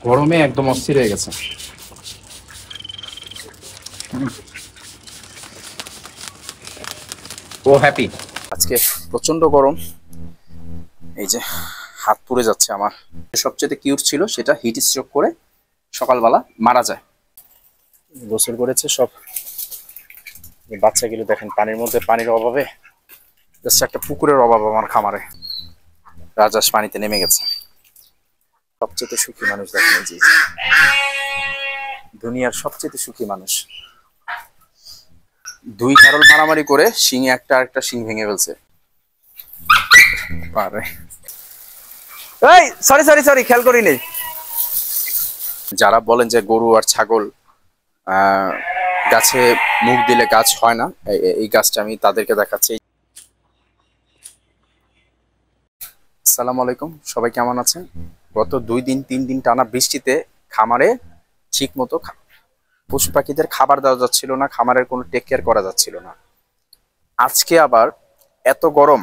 গরমে একদম অস্থির হয়ে গেছে। ও হ্যাপি। আজকে প্রচন্ড গরম, এই যে হাত পুড়ে যাচ্ছে আমার। সবচেয়ে কিউট ছিল সেটা হিট স্ট্রোক করে সকালবেলা মারা যায়। গোসল করেছে সব বাচ্চাগুলো, দেখেন পানির মধ্যে, পানির অভাবে জাস্ট একটা পুকুরের অভাব আমার খামারে। রাজহাঁস পানিতে নেমে গেছে। সবচেয়ে সুখী মানুষ দেখেন, এই যে দুনিয়ার সবচেয়ে সুখী মানুষ। দুই কারল মারামারি করে শিং একটা আরেকটা শিং ভেঙে ফেলছে। পারে এই সরি সরি সরি, খেয়াল করিনি। যারা বলেন যে গরু আর ছাগল গাছে মুখ দিলে গাছ হয় না, এই গাছটা আমি তাদেরকে দেখাচ্ছি। আসসালামু আলাইকুম, সবাই কেমন আছেন? গত 2 দিন 3 দিন টানা বৃষ্টিতে খামারে ঠিক মতো পশু পাখিদের খাবার দেওয়া যাচ্ছিল না, খামারের কোনো টেক কেয়ার করা যাচ্ছিল না। আজকে আবার এত গরম,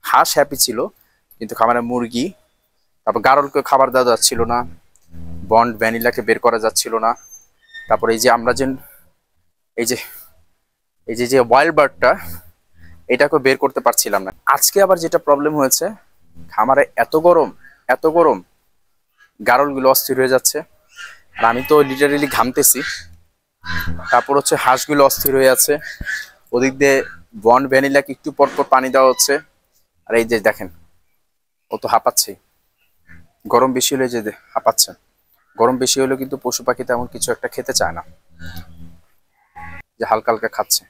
হাঁস হ্যাপি ছিল কিন্তু খামারে মুরগি, তারপর গারলকে খাবার দেওয়া যাচ্ছিল না, বন্ড ভ্যানিলাকে বের করা যাচ্ছিল না। তারপরে এই যে আমরা যে এই যে এই যে যে ওয়াইল্ড বার্ডটা, এটাকে বের করতে পারছিলাম না। আজকে আবার যেটা প্রবলেম হয়েছে, খামারে এত গরম, এত গরম, গারলগুলো অস্থির হয়ে যাচ্ছে। আর আমি তো লিটারেলি ঘামতেছি। তারপর হচ্ছে হাঁসগুলো অস্থির হয়ে আছে। ওদিক দিয়ে বন্ড ভ্যানিলাকে একটু পর পর পানি দেওয়া হচ্ছে। আর এই যে দেখেন, ও তো হাঁপাচ্ছে। গরম বেশি হলে যে হাঁপাচ্ছে। গরম বেশি হলেও কিন্তু পশু পাখি তেমন কিছু একটা খেতে চায় না, যে হালকা হালকা খাচ্ছে।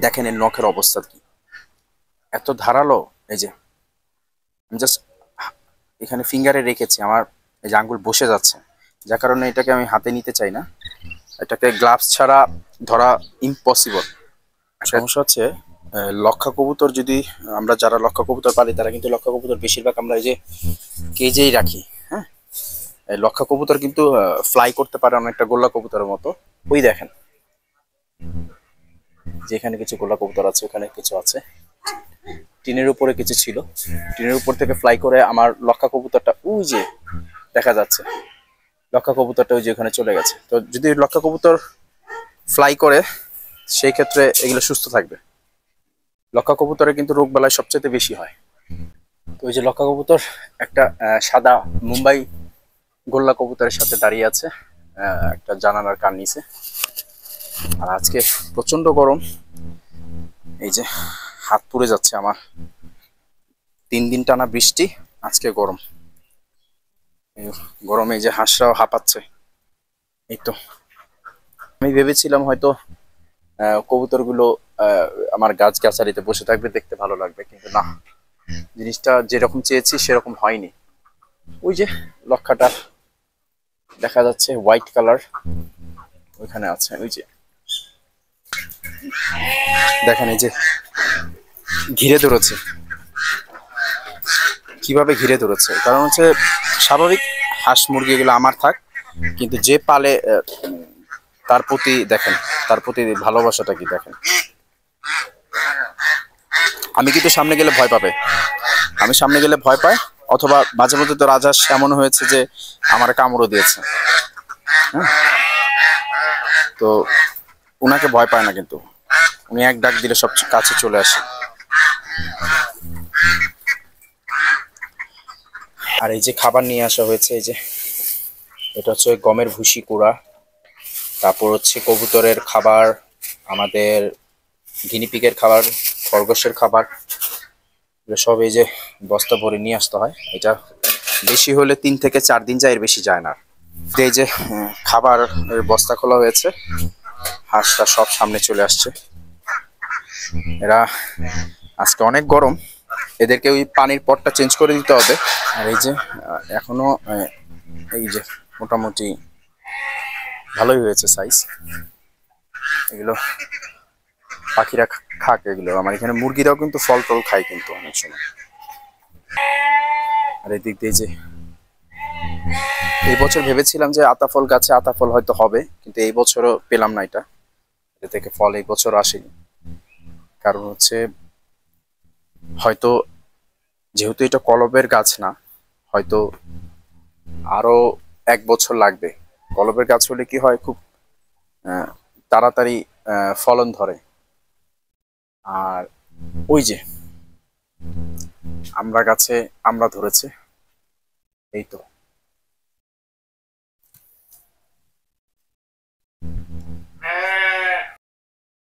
দেখেন এর নখের অবস্থা কি, এত ধারালো। এই যে আমি জাস্ট এখানে ফিঙ্গারে রেখেছি, আমার এই যে আঙ্গুল বসে যাচ্ছে, যার কারণে এটাকে আমি হাতে নিতে চাই না। এটাকে গ্লাভস ছাড়া ধরা ইম্পসিবল। সমস্যা হচ্ছে লক্ষা কবুতর, যদি আমরা যারা লক্ষা কবুতর পালি তারা কিন্তু লক্ষা কবুতর বেশিরভাগ আমরা এই যে কেজেই রাখি। হ্যাঁ, এই লক্ষা কবুতর কিন্তু ফ্লাই করতে পারে অনেকটা গোল্লা কবুতরের মতো। ওই দেখেন যেখানে কিছু গোল্লা কবুতর আছে, ওখানে কিছু আছে, টিনের উপরে কিছু ছিল, টিনের উপর থেকে ফ্লাই করে আমার লক্ষা কবুতরটা ওই যে দেখা যাচ্ছে, লক্ষা কবুতরটা ওই যে ওখানে চলে গেছে। তো যদি লক্ষা কবুতর ফ্লাই করে সেই ক্ষেত্রে এগুলো সুস্থ থাকবে। লক্ষা কবুতরে কিন্তু রোগ বালাই সবচেয়ে বেশি হয়। তো ওই যে লক্ষা কবুতর একটা সাদা মুম্বাই গোল্লা কবুতরের সাথে দাঁড়িয়ে আছে একটা জানালার কান নিচে। আর আজকে প্রচন্ড গরম, এই যে হাত পুড়ে যাচ্ছে আমার। 3 দিন টানা বৃষ্টি, আজকে গরম। গরমে এই যে হাঁসরাও হাঁপাচ্ছে। এই তো আমি ভেবেছিলাম হয়তো কবুতরগুলো আমার গাছ গাছালিতে বসে থাকবে, দেখতে ভালো লাগবে, কিন্তু না, জিনিসটা যেরকম চেয়েছি সেরকম হয়নি। ওই যে লক্ষাটা দেখা যাচ্ছে হোয়াইট কালার, ওইখানে আছে। ওই যে দেখেন, এই যে ঘিরে ধরেছে, কিভাবে ঘিরে ধরেছে। কারণ হচ্ছে স্বাভাবিক হাঁস মুরগি এগুলো আমার থাক, কিন্তু যে পালে তার প্রতি দেখেন, তার প্রতি ভালোবাসাটা কি দেখেন। আমি কিন্তু সামনে গেলে ভয় পাবে, আমি সামনে গেলে ভয় পাই, অথবা মাঝে মধ্যে তো রাজহাঁস এমন হয়েছে যে আমার কামড়ও দিয়েছে। হ্যাঁ, তো উনাকে ভয় পায় না, কিন্তু উনি এক ডাক দিলে সব কাছে চলে আসে। আর এই যে খাবার নিয়ে আসা হয়েছে, এই যে এটা হচ্ছে গমের ভুসি কুড়া, তারপর হচ্ছে কবুতরের খাবার, আমাদের গিনিপিগের খাবার, খরগোশের খাবার, এগুলো সব এই যে বস্তা ভরে নিয়ে আসতে হয়। এটা বেশি হলে 3 থেকে 4 দিন যায়, এর বেশি যায় না। এই যে খাবার বস্তা খোলা হয়েছে, হাঁসটা সব সামনে চলে আসছে। এরা আজকে অনেক গরম, এদেরকে ওই পানির পটটা চেঞ্জ করে দিতে হবে। আর এই যে এখনো এই যে মোটামুটি ভালোই হয়েছে সাইজ। এগুলো পাখিরা খাক, এগুলো আমার এখানে মুরগিরাও কিন্তু ফল টল খায় কিন্তু অনেক সময়। আর এই দিক দিয়ে যে এই বছর ভেবেছিলাম যে আতাফল গাছে আতাফল হয়তো হবে, কিন্তু এই বছরও পেলাম না এটা, এ থেকে ফল এই বছর আসেনি। কারণ হচ্ছে হয়তো যেহেতু এটা কলবের গাছ না, হয়তো আরো 1 বছর লাগবে। কলবের গাছ হলে কি হয়, খুব তাড়াতাড়ি ফলন ধরে। আর ওই যে আমরা গাছে আমরা ধরেছে, এই তো।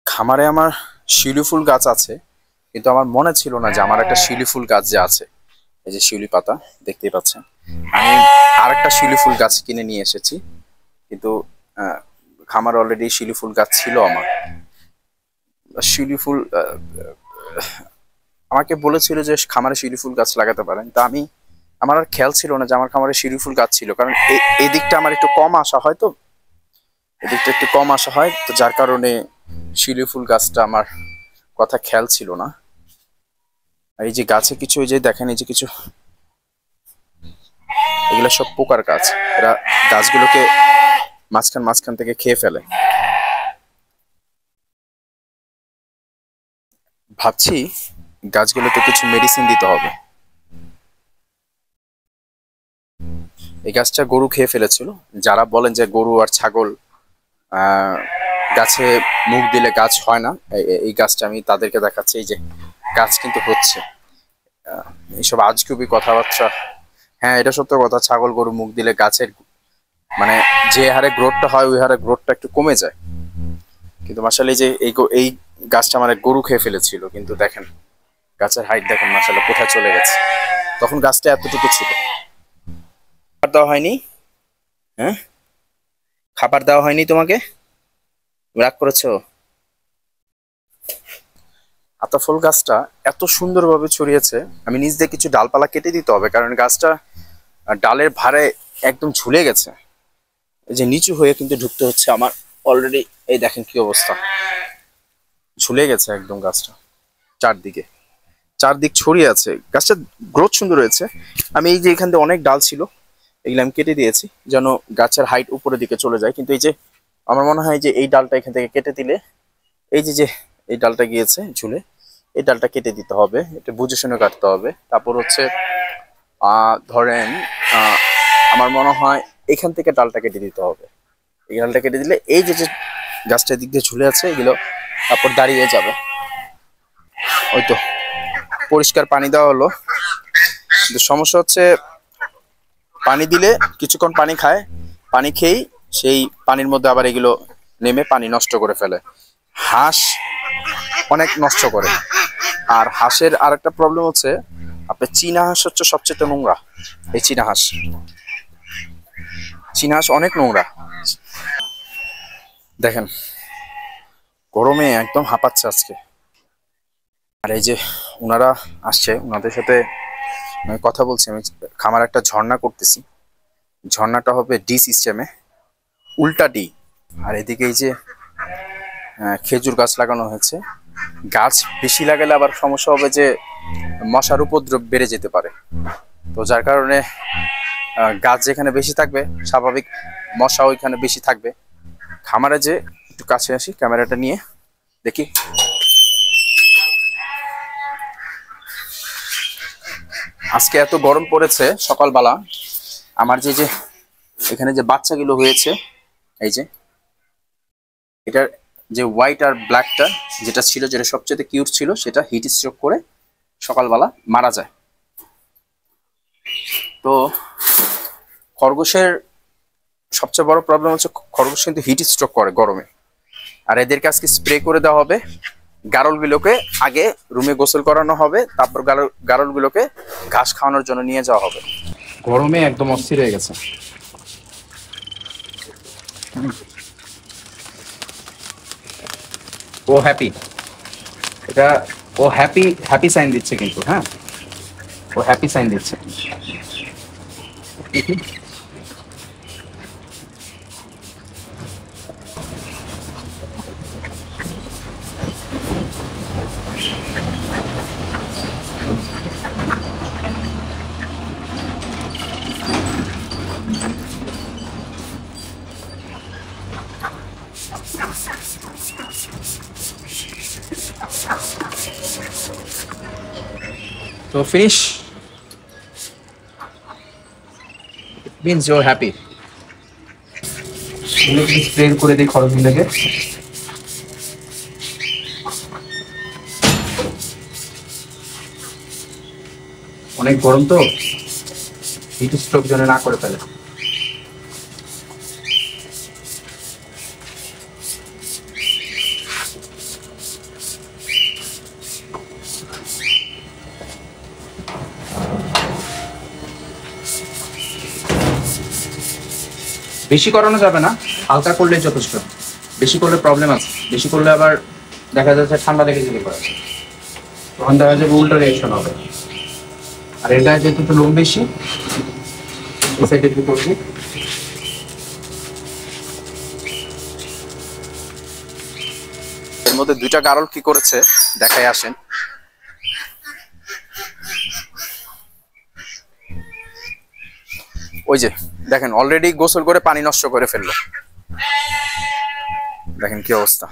খামারে আমার শিউলি ফুল গাছ আছে, কিন্তু আমার মনে ছিল না যে আমার একটা শিউলি ফুল গাছ যে আছে। এই যে শিউলি পাতা দেখতেই পাচ্ছেন, আমি আরেকটা শিউলি ফুল গাছ কিনে নিয়ে এসেছি, কিন্তু খামার অলরেডি শিউলি ফুল গাছ ছিল আমার। শিউলি ফুল আমাকে বলেছিল যে খামারে শিউলি ফুল গাছ লাগাতে পারেন, তা আমার আর খেয়াল ছিল না যে আমার খামারে শিউলি ফুল গাছ ছিল, কারণ এই দিকটা আমার একটু কম আসা হয়, তো এদিকটা একটু কম আসা হয়, তো যার কারণে শিউলি ফুল গাছটা আমার কথা খেয়াল ছিল না। আর এই যে গাছে কিছু, এই যে দেখেন, এই যে কিছু, এগুলো সব পোকার গাছ, এরা গাছগুলোকে মাঝখান থেকে খেয়ে ফেলে। ভাবছি গাছগুলোতে কিছু মেডিসিন দিতে হবে। এই গাছটা গরু খেয়ে ফেলেছিল। যারা বলেন যে গরু আর ছাগল গাছে মুখ দিলে গাছ হয় না, এই গাছটা আমি তাদেরকে দেখাচ্ছি। এই যে গাছ কিন্তু হচ্ছে। এইসব আজগুবি কথাবার্তা, হ্যাঁ এটা সত্য কথা, ছাগল গরু মুখ দিলে গাছের মানে যে হারে গ্রোথটা হয় ওই হারে গ্রোথটা একটু কমে যায়। কিন্তু মাশাআল্লাহ যে এই গাছটা আমার গরু খেয়ে ফেলেছিল, কিন্তু দেখেন গাছের হাইট দেখেন মাশাআল্লাহ কোথায় চলে গেছে। তখন গাছটা এতটুকু ছিল। খাবার দেওয়া হয়নি? হ্যাঁ, খাবার দেওয়া হয়নি তোমাকে? রাগ করেছো? আতা ফুল গাছটা এত সুন্দরভাবে ছড়িয়েছে, আমি নিজ দিয়ে কিছু ডালপালা কেটে দিতে হবে, কারণ গাছটা ডালের ভারে একদম ঝুলে গেছে। এই যে নিচু হয়ে কিন্তু ঢুকতে হচ্ছে আমার অলরেডি। এই দেখেন কি অবস্থা, ঝুলে গেছে একদম গাছটা। চারদিক ছড়িয়ে আছে। গাছটা গ্রোথ সুন্দর হয়েছে। আমি এই যে এখান থেকে অনেক ডাল ছিল, এগুলো আমি কেটে দিয়েছি যেন গাছের হাইট উপরের দিকে চলে যায়। কিন্তু এই যে আমার মনে হয় যে এই ডালটা এখান থেকে কেটে দিলে, এই যে এই ডালটা গিয়েছে ঝুলে, এই ডালটা কেটে দিতে হবে, এটা বুঝে শুনে কাটতে হবে। তারপর হচ্ছে ধরেন আমার মনে হয় এখান থেকে ডালটা কেটে দিতে হবে। এই ডালটা কেটে দিলে এই যে গাছটার দিক দিয়ে ঝুলে আছে এগুলো তারপর দাঁড়িয়ে যাবে। ওই তো পরিষ্কার পানি দেওয়া হলো, কিন্তু সমস্যা হচ্ছে পানি দিলে কিছুক্ষণ পানি খায়, পানি খেয়েই সেই পানির মধ্যে আবার এগুলো নেমে পানি নষ্ট করে ফেলে। হাঁস অনেক নষ্ট করে। আর হাঁসের আরেকটা প্রবলেম হচ্ছে, আপনার চীনা হাঁস হচ্ছে সবচেয়ে নোংরা। এই চীনা হাঁস অনেক নোংরা। দেখেন গরমে একদম হাঁপাচ্ছে আজকে। আর এই যে ওনারা আসছে, ওনাদের সাথে আমি কথা বলছি। আমি খামার একটা ঝর্ণা করতেছি, ঝর্ণাটা হবে ডি সিস্টেমে, উল্টা ডি। আর এদিকে এই যে খেজুর গাছ লাগানো হয়েছে। গাছ বেশি লাগালে আবার সমস্যা হবে যে মশার উপদ্রব বেড়ে যেতে পারে, তো যার কারণে গাছ যেখানে বেশি থাকবে স্বাভাবিক মশা ওইখানে বেশি থাকবে। খামারে যে একটু কাছে আসি, ক্যামেরাটা নিয়ে দেখি। আজকে এত গরম পড়েছে সকালবেলা, আমার যে এখানে যে বাচ্চাগুলো হয়েছে, এই যে এটার যে হোয়াইট আর ব্ল্যাকটা যেটা ছিল, যেটা সবচেয়ে কিউট ছিল, সেটা হিট স্ট্রোক করে সকালবেলা মারা যায়। তো খরগোশের সবচেয়ে বড় প্রবলেম হচ্ছে খরগোশ কিন্তু হিট স্ট্রোক করে গরমে। আর এদেরকে আজকে স্প্রে করে দেওয়া হবে। গারলগুলোকে আগে রুমে গোসল করানো হবে, তারপর গারলগুলোকে ঘাস খাওয়ানোর জন্য নিয়ে যাওয়া হবে। গরমে একদম অস্থির হয়ে গেছে। ও হ্যাপি, এটা ও হ্যাপি সাইন দিচ্ছে কিন্তু। হ্যাঁ, ও হ্যাপি সাইন দিচ্ছে। So finish. It means you're happy. Spray করে দিই খরচগুলোকে। অনেক গরম তো, হিট স্ট্রোক যেন না করে ফেলে। বেশি করানো যাবে না, হালকা করলে যথেষ্ট। বেশি করলে প্রবলেম আছে, বেশি করলে আবার দেখা যাচ্ছে ঠান্ডা লেগে যেতে পারে, তখন দেখা যাবে উল্টো রিয়াকশন হবে। আর এটা যেহেতু একটু লোম বেশি, এই সাইডে একটু করছি। এর মধ্যে দুইটা গারল কি করেছে দেখাই আসেন। ওই যে দেখেন অলরেডি গোসল করে পানি নষ্ট করে ফেললো, দেখেন কি অবস্থা।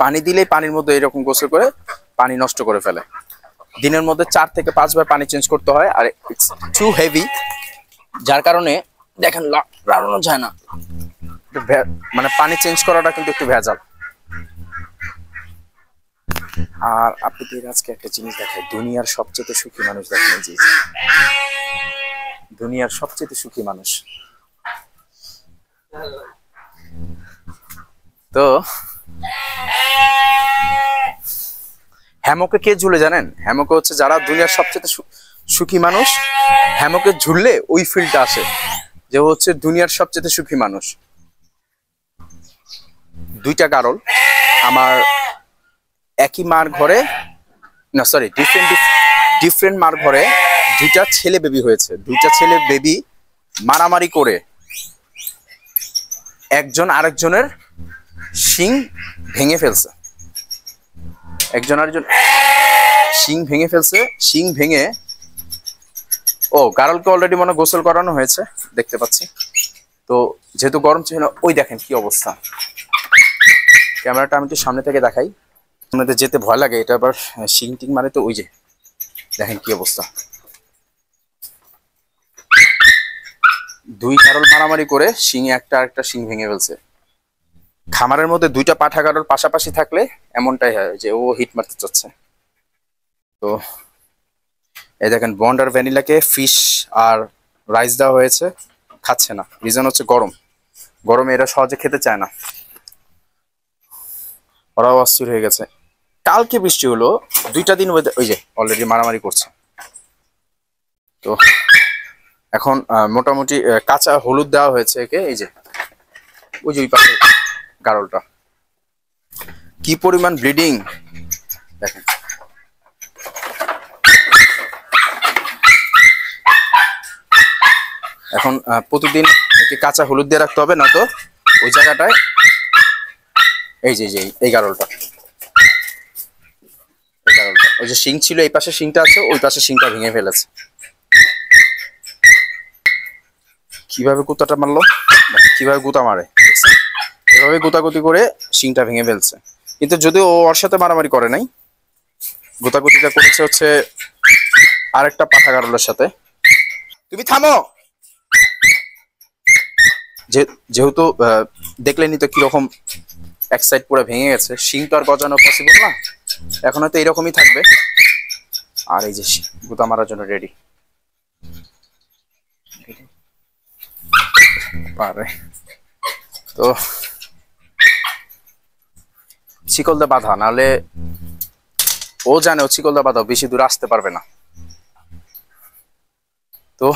পানি দিলেই পানির মধ্যে এরকম গোসল করে পানি নষ্ট করে ফেলে। দিনের মধ্যে 4 থেকে 5 বার পানি চেঞ্জ করতে হয়। আর ইটস টু হেভি, যার কারণে দেখেন লাড়ানো যায় না, মানে পানি চেঞ্জ করাটা কিন্তু একটু ভেজাল। আর আপনাদের আজকে একটা জিনিস দেখায়, দুনিয়ার সবচেয়ে সুখী মানুষ দেখেন, এই যে দুনিয়ার সবচেয়ে সুখী মানুষ। তো হ্যামকে কে ঝুলে জানেন? হ্যামকে হচ্ছে যারা দুনিয়ার সবচেয়ে সুখী মানুষ, হ্যামকে ঝুললে ওই ফিলটা আসে যে হচ্ছে দুনিয়ার সবচেয়ে সুখী মানুষ। দুইটা গারল আমার একই মার ঘরে, না সরি ডিফারেন্ট মার ঘরে দুইটা ছেলে বেবি হয়েছে। দুইটা ছেলে বেবি মারামারি করে একজন আরেকজনের শিং ভেঙে ফেলছে। একজন আরেকজন শিং ভেঙে ফেলছে। শিং ভেঙে, ও গারলকে অলরেডি মনে গোসল করানো হয়েছে দেখতে পাচ্ছি। তো যেহেতু গরম ছিল, ওই দেখেন কি অবস্থা। ক্যামেরাটা আমি একটু সামনে থেকে দেখাই, আপনাদের যেতে ভয় লাগে, এটা আবার শিং টিং মানে। তো ওই যে দেখেন কি অবস্থা, দুই গারল মারামারি করে শিং একটা আরেকটা শিং ভেঙে ফেলছে। খামারের মধ্যে দুইটা পাঠা গারল পাশাপাশি থাকলে এমনটাই হয় যে ও হিট মারতে চাচ্ছে। তো এই দেখেন বন্ড আর ভ্যানিলাকে ফিশ আর রাইস দেওয়া হয়েছে, খাচ্ছে না। রিজন হচ্ছে গরম, গরমে এরা সহজে খেতে চায় না, ওরাও অস্থির হয়ে গেছে। কালকে বৃষ্টি হলো, 2টা দিন ওই যে অলরেডি মারামারি করছে। তো এখন মোটামুটি কাঁচা হলুদ দেওয়া হয়েছে একে, এই যে ওই যে ওই পাশে গারলটা কি পরিমাণ ব্লিডিং দেখেন। এখন প্রতিদিন একে কাঁচা হলুদ দিয়ে রাখতে হবে, না তো ওই জায়গাটায় এই যে এই গারলটা, ওই যে শিং ছিল এই পাশে শিংটা আছে, ওই পাশে শিংটা ভেঙে ফেলেছে। কিভাবে গুতাটা মারলো, কিভাবে গুতা মারে দেখছেন? এভাবে গুতাগুতি করে শিংটা ভেঙে ফেলছে। কিন্তু যদিও ও ওর সাথে মারামারি করে নাই, গুতাগুতিটা করেছে হচ্ছে আরেকটা পাঠা গারলের সাথে। তুমি থামো। যেহেতু দেখলেনি তো কিরকম এক সাইড পুরো ভেঙে গেছে, শিং তো আর গজানো পসিবল না, এখন হয়তো এরকমই থাকবে। আর এই যে গুতা মারার জন্য রেডি। পারে তো শিকলদা বাঁধা, নাহলে ও জানে ও শিকলদা বাঁধা বেশি দূর আসতে পারবে না। তো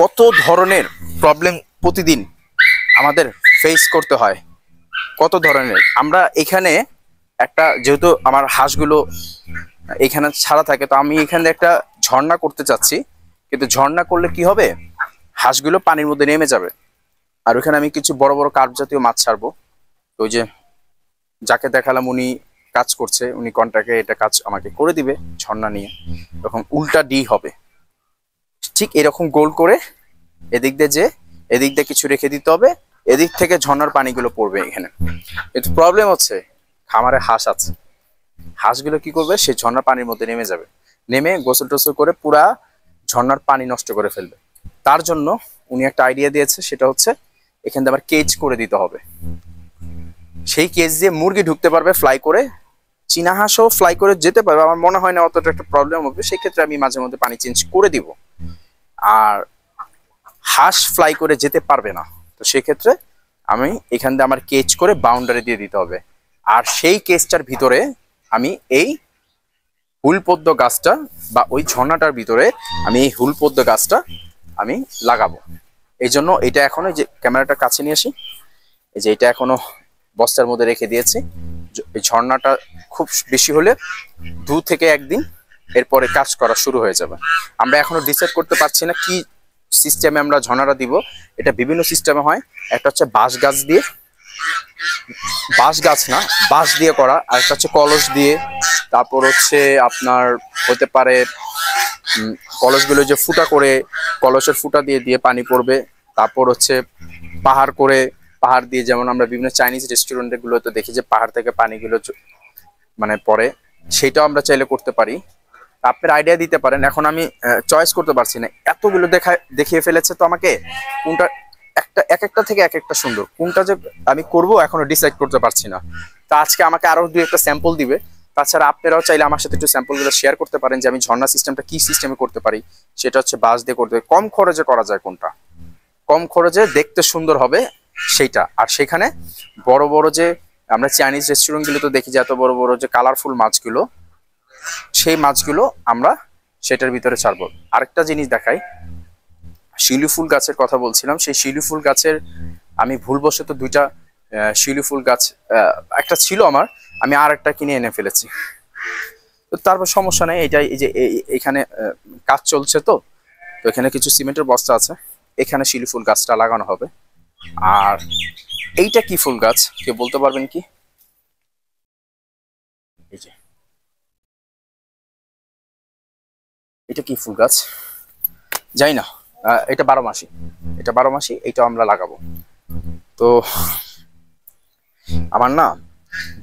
কত ধরনের প্রবলেম প্রতিদিন আমাদের ফেস করতে হয়, কত ধরনের। আমরা এখানে একটা, যেহেতু আমার হাঁসগুলো এখানে ছাড়া থাকে, তো আমি এখানে একটা ঝর্ণা করতে চাচ্ছি। কিন্তু ঝর্ণা করলে কি হবে, হাঁসগুলো পানির মধ্যে নেমে যাবে। আর ওখানে আমি কিছু বড় বড় কার্প জাতীয় মাছ ছাড়বো। তো ওই যে যাকে দেখালাম উনি কাজ করছে, উনি কন্ট্রাক্টে এটা কাজ আমাকে করে দিবে ঝর্ণা নিয়ে, তখন উল্টা ডি হবে। ঠিক এরকম গোল করে এদিক দিয়ে কিছু রেখে দিতে হবে, এদিক থেকে ঝর্ণার পানিগুলো পড়বে এখানে। কিন্তু প্রবলেম হচ্ছে খামারে হাঁস আছে, হাঁসগুলো কি করবে, সে ঝর্ণার পানির মধ্যে নেমে যাবে। নেমে গোসল টোসল করে পুরা ঝর্ণার পানি নষ্ট করে ফেলবে। তার জন্য উনি একটা আইডিয়া দিয়েছে, সেটা হচ্ছে এখান থেকে আবার কেজ করে দিতে হবে। সেই কেজ দিয়ে মুরগি ঢুকতে পারবে ফ্লাই করে, চীনা হাঁসও ফ্লাই করে যেতে পারবে। আমার মনে হয় না অতটা একটা প্রবলেম হবে, সেই ক্ষেত্রে আমি মাঝে মধ্যে পানি চেঞ্জ করে দিব। আর হাঁস ফ্লাই করে যেতে পারবে না, তো সেক্ষেত্রে আমি এখান দিয়ে আমার কেজ করে বাউন্ডারি দিয়ে দিতে হবে। আর সেই কেজটার ভিতরে আমি এই হুলপদ্ম গাছটা বা ওই ঝর্ণাটার ভিতরে আমি এই হুলপদ্ম গাছটা আমি লাগাবো। এই জন্য এটা এখনো, যে ক্যামেরাটা কাছে নিয়ে আসি, এই যে এটা এখনো বস্তার মধ্যে রেখে দিয়েছি। এই ঝর্ণাটা খুব বেশি হলে 2 থেকে 1 দিন এরপরে কাজ করা শুরু হয়ে যাবে। আমরা এখনো ডিসাইড করতে পারছি না কি সিস্টেমে আমরা ঝর্ণাটা দিব। এটা বিভিন্ন সিস্টেমে হয়। একটা হচ্ছে বাঁশ গাছ দিয়ে, বাঁশ গাছ না, বাঁশ দিয়ে করা। আর একটা হচ্ছে কলস দিয়ে, তারপর হচ্ছে আপনার হতে পারে কলসগুলো যে ফুটা করে, কলসের ফুটা দিয়ে দিয়ে পানি পড়বে। তারপর হচ্ছে পাহাড় করে, পাহাড় দিয়ে, যেমন আমরা বিভিন্ন চাইনিজ রেস্টুরেন্ট গুলোতে দেখি যে পাহাড় থেকে পানিগুলো মানে পড়ে, সেটাও আমরা চাইলে করতে পারি। আপনার আইডিয়া দিতে পারেন। এখন আমি চয়েস করতে পারছি না, এতগুলো দেখিয়ে ফেলেছে তো আমাকে, কোনটা এক একটা থেকে এক একটা সুন্দর, কোনটা যে আমি করব এখনো ডিসাইড করতে পারছি না। তো আজকে আমাকে আরো 2-একটা স্যাম্পল দিবে। তাছাড়া আপনারাও চাইলে আমার সাথে একটু স্যাম্পলগুলো শেয়ার করতে পারেন যে আমি ঝর্ণা সিস্টেমটা কি সিস্টেমে করতে পারি। সেটা হচ্ছে বাঁশ দিয়ে করতে, কম খরচে করা যায় কোনটা, কম খরচে দেখতে সুন্দর হবে সেইটা। আর সেখানে বড় বড় যে আমরা চাইনিজ রেস্টুরেন্টগুলো তো দেখি যে এত বড় বড় যে কালারফুল মাছগুলো, সেই মাছগুলো আমরা সেটার ভিতরে ছাড়বো। আরেকটা জিনিস দেখাই, শিউলি ফুল গাছের কথা বলছিলাম, সেই শিউলি ফুল গাছের আমি ভুলবশত 2টা শিউলি ফুল গাছ, একটা ছিল আমার, আমি আর একটা কিনে এনে ফেলেছি। তো তারপর সমস্যা নেই, এটাই এই যে এখানে কাজ চলছে, তো এখানে কিছু সিমেন্টের বস্তা আছে, এখানে শিউলি ফুল গাছটা লাগানো হবে। আর এইটা কি ফুল গাছ কেউ বলতে পারবেন কি? এই যে এটা কি ফুল গাছ জানি না, এটা 12 মাসি, এটা 12 মাসি, এইটা আমরা লাগাবো। তো আমার না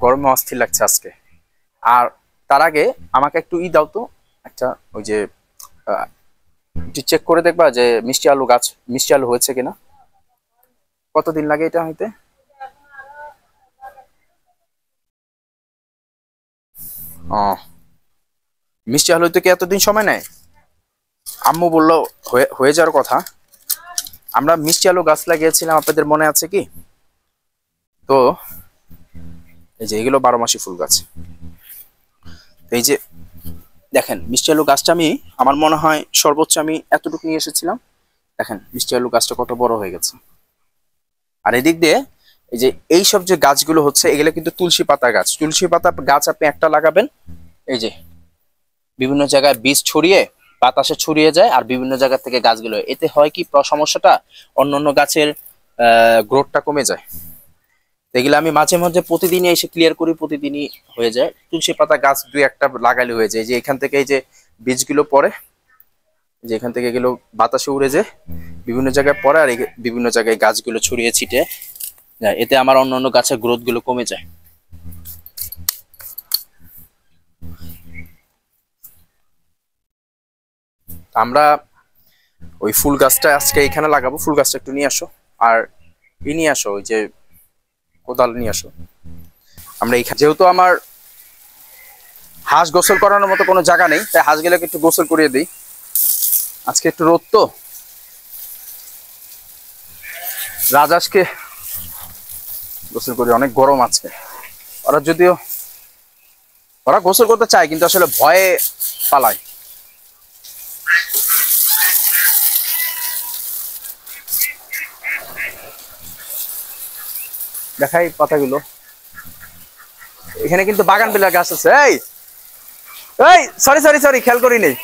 গরমে অস্থির লাগছে আজকে। আর তার আগে আমাকে একটু দাও তো, একটা ওই যে একটু চেক করে দেখবা যে মিষ্টি আলু গাছ, মিষ্টি আলু হয়েছে কিনা। কতদিন লাগে এটা হইতে? ও, মিষ্টি আলু হইতে কি এতদিন সময় নেয়? আম্মু বললো হয়ে যাওয়ার কথা। আমরা মিষ্টি আলু গাছ লাগিয়েছিলাম, আপনাদের মনে আছে কি? তো এই যে এগুলো 12 মাসি ফুল গাছ। এই যে দেখেন মিষ্টি আলু গাছটা আমি, আমার মনে হয় সর্বোচ্চ আমি এতটুকু নিয়ে এসেছিলাম। দেখেন মিষ্টি আলু গাছটা কত বড় হয়ে গেছে। আর এদিক দিয়ে এই যে এইসব যে গাছগুলো হচ্ছে, এগুলো কিন্তু তুলসী পাতা গাছ। তুলসী পাতা গাছ আপনি একটা লাগাবেন, এই যে বিভিন্ন জায়গায় বীজ ছড়িয়ে বাতাসে ছড়িয়ে যায়, আর বিভিন্ন জায়গা থেকে গাছগুলো, এতে হয় কি সমস্যাটা, অন্য গাছের গ্রোথটা কমে যায়। এগুলো আমি মাঝে মাঝে প্রতিদিনই এসে ক্লিয়ার করি, প্রতিদিনই হয়ে যায়। তুলসী পাতা গাছ 2-একটা লাগালে হয়ে যায়। যে এখান থেকে এই যে বীজগুলো পড়ে, যে এখান থেকে এগুলো বাতাসে উড়ে যায়, বিভিন্ন জায়গায় পড়ে, আর বিভিন্ন জায়গায় গাছগুলো ছড়িয়ে ছিটে যায়, এতে আমার অন্য গাছের গ্রোথ গুলো কমে যায়। আমরা ওই ফুল গাছটা আজকে এখানে লাগাবো। ফুল গাছটা একটু নিয়ে আসো, আর নিয়ে আসো, ওই যে কোদাল নিয়ে আসো। আমরা এখানে যেহেতু আমার হাঁস গোসল করানোর মতো কোনো জায়গা নেই, তাই হাঁসগুলোকে একটু গোসল করিয়ে দিই। আজকে একটু রোদ, তো রাজহাঁসকে গোসল করি, অনেক গরম আজকে। ওরা গোসল করতে চায়, কিন্তু আসলে ভয়ে পালায়। দেখাই পাতাগুলো, এখানে কিন্তু বাগান বিলাস গাছ আছে। এই এই সরি সরি সরি, খেয়াল করি নেই।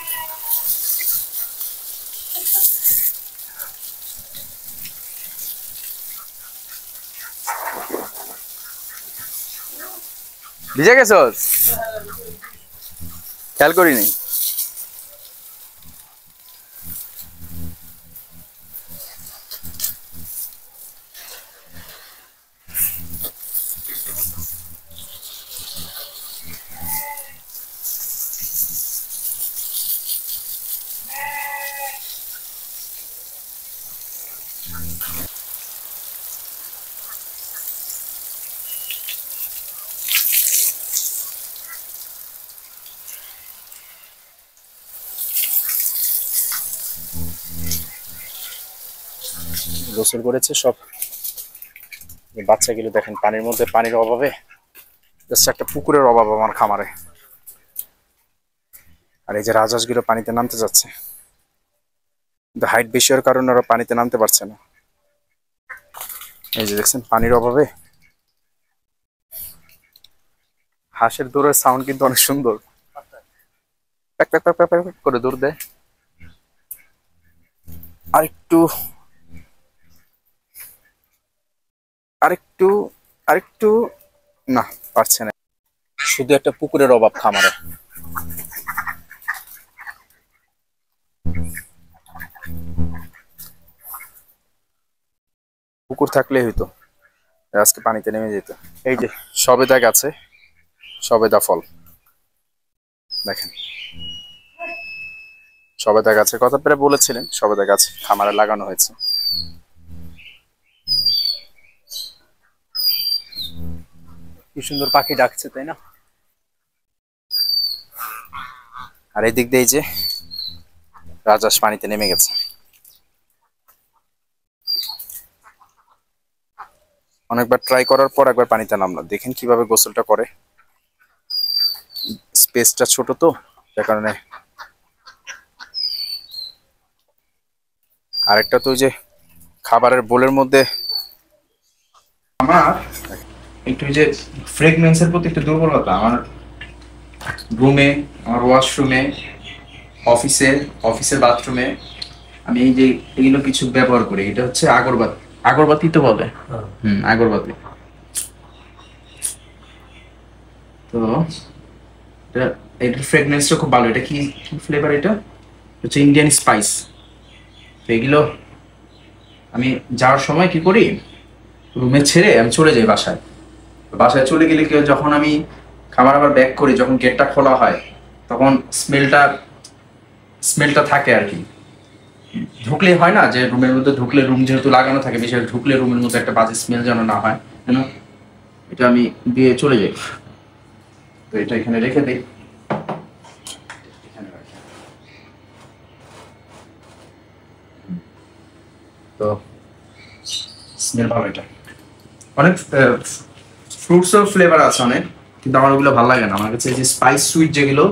ভিজে গেছস? খেয়াল করি নেই। গোসল করেছে সব। বাচ্চাগুলো দেখেন পানির মধ্যে, পানির অভাবে জাস্ট একটা পুকুরের অভাব আমার খামারে। আর এই যে রাজহাঁসগুলো পানিতে নামতে যাচ্ছে, কিন্তু হাইট বেশি হওয়ার কারণে ওরা পানিতে নামতে পারছে না। এই যে দেখছেন পানির অভাবে। হাঁসের দৌড়ের সাউন্ড কিন্তু অনেক সুন্দর, pack pack pack pack pack করে দৌড় দেয়। আরেকটু আরেকটু আরেকটু, না পারছে না। শুধু একটা পুকুরের অভাব খামারে। পুকুর থাকলেই হইতো, আজকে পানিতে নেমে যেত। এই যে সবেদা গাছে সবেদা ফল দেখেন। সবেদা গাছের কথা প্রায় বলেছিলেন, সবেদা গাছ খামারে লাগানো হয়েছে। কি সুন্দর পাখি ডাকছে, তাই না? আর এই দিক দিয়ে যে রাজহাঁস পানিতে নেমে গেছে। অনেকবার ট্রাই করার পর একবার পানিতে নামলো। দেখেন কিভাবে গোসলটা করে। স্পেসটা ছোট তো, যার কারণে। আরেকটা তো ওই যে খাবারের বোলের মধ্যে আমার একটু ওই যে ফ্রেগনেন্সের প্রতি একটু দুর্বলতা। আমার রুমে, আমার ওয়াশরুমে, অফিসের বাথরুমে আমি এই যে এগুলো কিছু ব্যবহার করি। এটা হচ্ছে আগরবাতি। আগরবাতি তো বলে, আগরবাতি। তো এটার ফ্রেগনেন্সটা খুব ভালো। এটা কি কি ফ্লেভার? এটা হচ্ছে ইন্ডিয়ান স্পাইস। তো এগুলো আমি যাওয়ার সময় কি করি, রুমে ছেড়ে আমি চলে যাই বাসায়। বাসায় চলে গেলে কি, যখন আমি খাবার আবার ব্যাক করি, যখন গেটটা খোলা হয় তখন স্মেলটা থাকে আর কি। ঢুকলে হয় না যে রুমের মধ্যে ঢুকলে, রুম যেহেতু লাগানো থাকে, বিশেষ ঢুকলে রুমের মধ্যে একটা বাজে স্মেল যেন না হয়, তাই না? এটা আমি দিয়ে চলে যাই। তো এটা এখানে রেখে দিই। তো স্মেল ভালো। এটা অনেক ফ্রুটসের ফ্লেভার আছে অনেক, কিন্তু আমার ওগুলো ভালো লাগে না। আমার কাছে যে স্পাইস সুইট যেগুলো,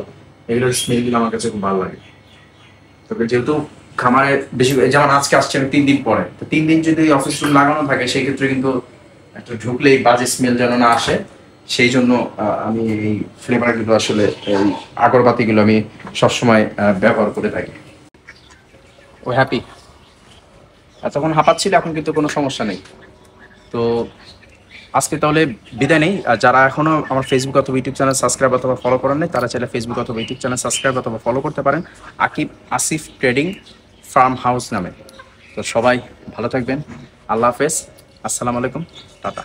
এগুলোর স্মেলগুলো আমার কাছে খুব ভালো লাগে। তবে যেহেতু খামারে বেশি, যেমন আজকে আসছে আমি 3 দিন পরে, তো 3 দিন যদি অফিস রুম লাগানো থাকে, সেই ক্ষেত্রে কিন্তু একটা ঢুকলেই বাজে স্মেল যেন না আসে। সেই জন্য আমি এই ফ্লেভারগুলো আসলে, এই আগরবাতিগুলো আমি সবসময় ব্যবহার করে থাকি। ও হ্যাপি। এতক্ষণ হাঁপাচ্ছিল, এখন কিন্তু কোনো সমস্যা নেই। তো আজকে তাহলে বিদায় নেই। যারা এখনো আমার ফেসবুক অথবা ইউটিউব চ্যানেল সাবস্ক্রাইব অথবা ফলো করেন নাই, তারা চাইলে ফেসবুক অথবা ইউটিউব চ্যানেল সাবস্ক্রাইব অথবা ফলো করতে পারেন আসিফ ট্রেডিং ফার্ম হাউস নামে। তো সবাই ভালো থাকবেন। আল্লাহ হাফেজ। আসসালামু আলাইকুম। টাটা।